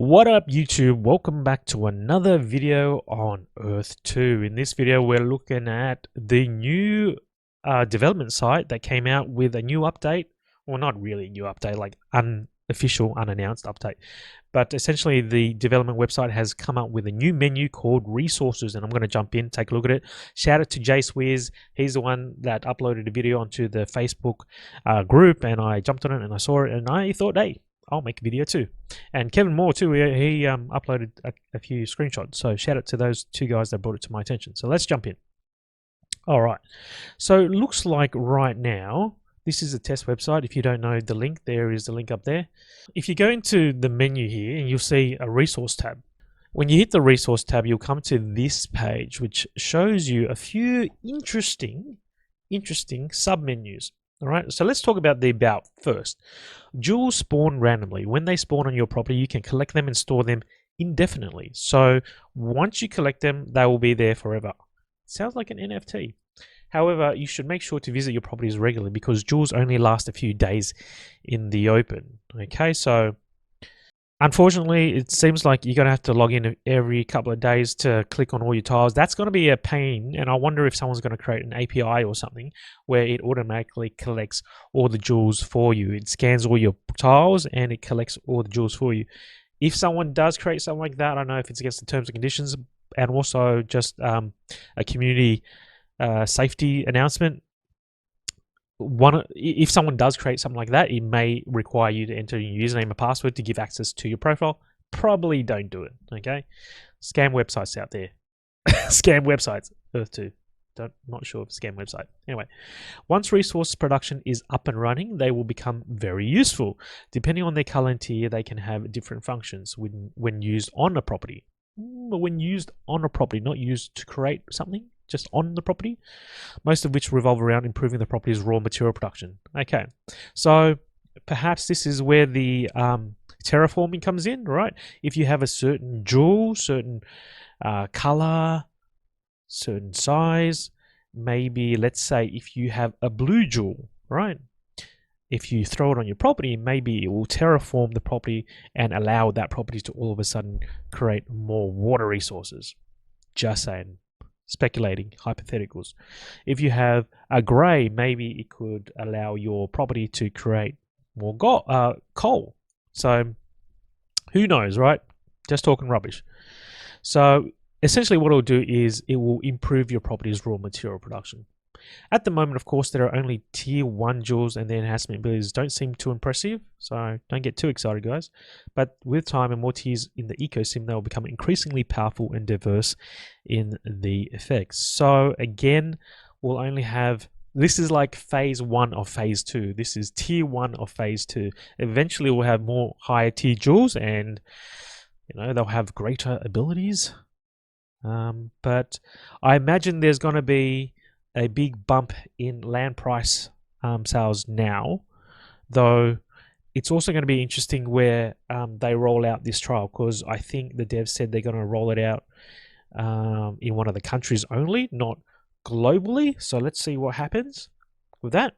What up YouTube? Welcome back to another video on Earth 2. In this video we're looking at the new development site that came out with a new update. Well, not really a new update, like unofficial, unannounced update. But essentially the development website has come up with a new menu called Resources, and I'm going to jump in, take a look at it. Shout out to Jace Wiz. He's the one that uploaded a video onto the Facebook group, and I jumped on it and I saw it and I thought, hey, I'll make a video too. And Kevin Moore too, he uploaded a few screenshots. So shout out to those two guys that brought it to my attention. So let's jump in. All right. So it looks like right now, this is a test website. If you don't know the link, there is the link up there. If you go into the menu here, you'll see a resource tab. When you hit the resource tab, you'll come to this page, which shows you a few interesting sub-menus. All right, so let's talk about the about first. Jewels spawn randomly. When they spawn on your property, you can collect them and store them indefinitely. So once you collect them, they will be there forever. Sounds like an NFT. However, you should make sure to visit your properties regularly because jewels only last a few days in the open. Okay, so unfortunately, it seems like you're going to have to log in every couple of days to click on all your tiles. That's going to be a pain, and I wonder if someone's going to create an API or something where it automatically collects all the jewels for you. It scans all your tiles and it collects all the jewels for you. If someone does create something like that, I don't know if it's against the terms and conditions, and also just a community safety announcement. If someone does create something like that, it may require you to enter your username and password to give access to your profile. Probably don't do it. Okay, scam websites out there. Scam websites. Earth 2. Not sure of scam website. Anyway, once resource production is up and running, they will become very useful. Depending on their color and tier, they can have different functions when used on a property. When used on a property, not used to create something, just on the property, most of which revolve around improving the property's raw material production. Okay, so perhaps this is where the terraforming comes in, right? If you have a certain jewel, certain color, certain size, maybe let's say if you have a blue jewel, right? If you throw it on your property, maybe it will terraform the property and allow that property to all of a sudden create more water resources. Just saying. Speculating, hypotheticals. If you have a gray, maybe it could allow your property to create more coal. So who knows, right? Just talking rubbish. So essentially what it'll do is it will improve your property's raw material production. At the moment, of course, there are only tier 1 jewels and the enhancement abilities don't seem too impressive, so don't get too excited, guys. But with time and more tiers in the ecosystem, they will become increasingly powerful and diverse in the effects. So again, we'll only have, this is like phase 1 of phase 2. This is tier 1 of phase 2. Eventually we'll have more higher tier jewels and they'll have greater abilities. But I imagine there's going to be a big bump in land price sales now, though it's also going to be interesting where they roll out this trial, because I think the devs said they're going to roll it out in one of the countries only, not globally. So let's see what happens with that.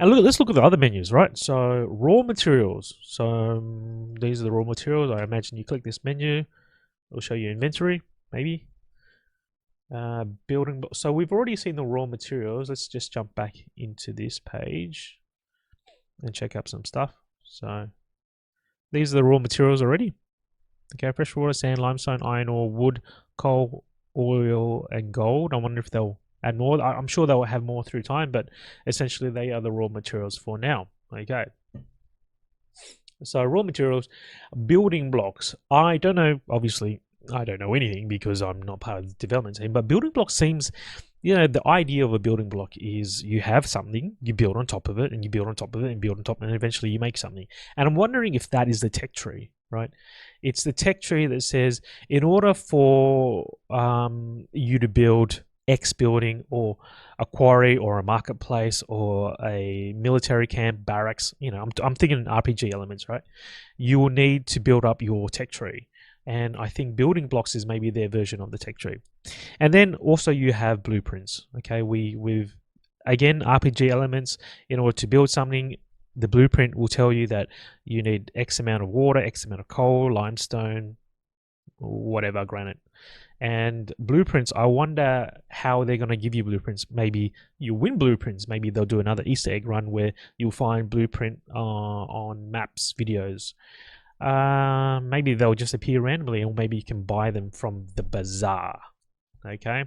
And let's look at the other menus, right? So raw materials. So these are the raw materials. I imagine you click this menu, it'll show you inventory, maybe. Building. So we've already seen the raw materials. Let's just jump back into this page and check out some stuff. So these are the raw materials already. Okay, fresh water, sand, limestone, iron ore, wood, coal, oil, and gold. I wonder if they'll add more. I'm sure they'll have more through time, but essentially they are the raw materials for now. Okay. So raw materials, building blocks. I don't know, obviously, I don't know anything because I'm not part of the development team, but building block seems, the idea of a building block is you have something, you build on top of it, and you build on top of it, and build on top of it, and eventually you make something. And I'm wondering if that is the tech tree, right? It's the tech tree that says, in order for you to build X building or a quarry or a marketplace or a military camp, barracks, I'm thinking RPG elements, right? You will need to build up your tech tree. And I think building blocks is maybe their version of the tech tree. And then also you have blueprints. Okay, we've again RPG elements. In order to build something, The blueprint will tell you that you need X amount of water, X amount of coal, limestone, whatever, granite. And blueprints, I wonder how they're going to give you blueprints. Maybe you win blueprints. Maybe they'll do another Easter egg run where you'll find blueprint on maps, videos. Maybe they'll just appear randomly, or maybe you can buy them from the Bazaar. Okay.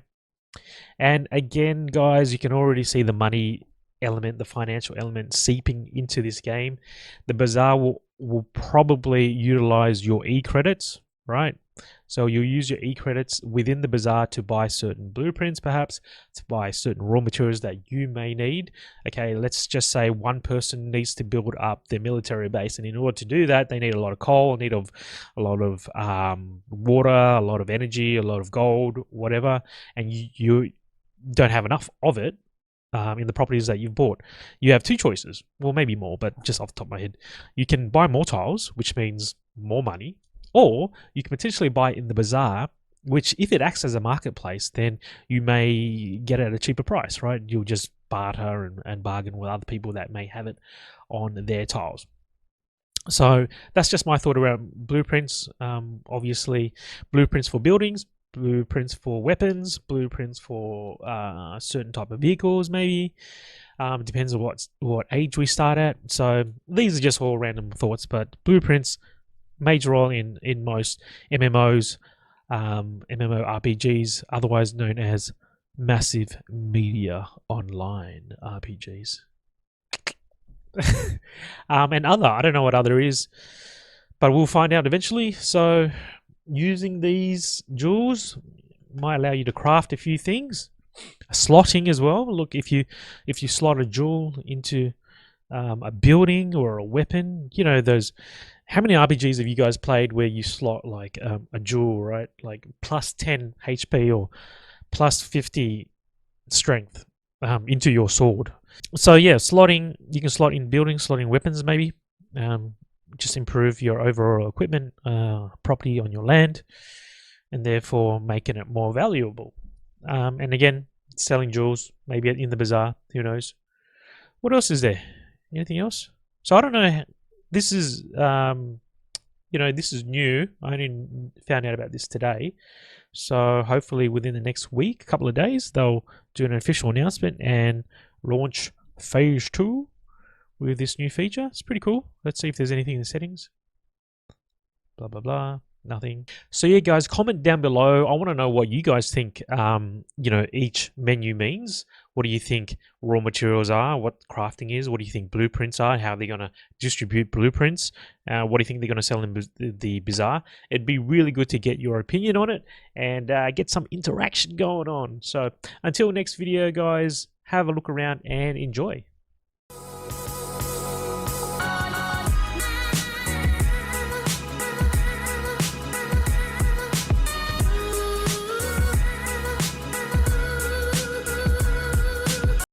And again, guys, you can already see the money element, the financial element seeping into this game. The Bazaar will probably utilize your e-credits, right? So you'll use your e-credits within the Bazaar to buy certain blueprints, perhaps to buy certain raw materials that you may need. Okay, let's just say one person needs to build up their military base, and in order to do that, they need a lot of coal, a lot of water, a lot of energy, a lot of gold, whatever, and you don't have enough of it in the properties that you've bought. You have two choices, well, maybe more, but just off the top of my head, you can buy more tiles, which means more money. Or you can potentially buy it in the Bazaar, which if it acts as a marketplace, then you may get it at a cheaper price, right? You'll just barter and bargain with other people that may have it on their tiles. So that's just my thought around blueprints. Obviously, blueprints for buildings, blueprints for weapons, blueprints for certain type of vehicles, maybe. Depends on what age we start at. So these are just all random thoughts, but blueprints, major role in most MMOs, MMORPGs, otherwise known as massive media online RPGs. And other, I don't know what other is, but we'll find out eventually. So using these jewels might allow you to craft a few things. Slotting as well. Look, if you slot a jewel into a building or a weapon, you know, those, how many RPGs have you guys played where you slot like a jewel, right? Like plus 10 HP or plus 50 strength into your sword. So yeah, slotting, you can slot in buildings, slotting weapons maybe. Just improve your overall equipment property on your land, and therefore making it more valuable. And again, selling jewels, maybe in the Bazaar, who knows. What else is there? Anything else? So I don't know. This is, this is new. I only found out about this today. So hopefully within the next week, a couple of days, they'll do an official announcement and launch Phase 2 with this new feature. It's pretty cool. Let's see if there's anything in the settings. Blah, blah, blah. Nothing. So yeah, guys, comment down below. I want to know what you guys think, each menu means. What do you think raw materials are? What crafting is? What do you think blueprints are? How they're going to distribute blueprints? What do you think they're going to sell in the Bazaar? It'd be really good to get your opinion on it and get some interaction going on. So until next video, guys, have a look around and enjoy.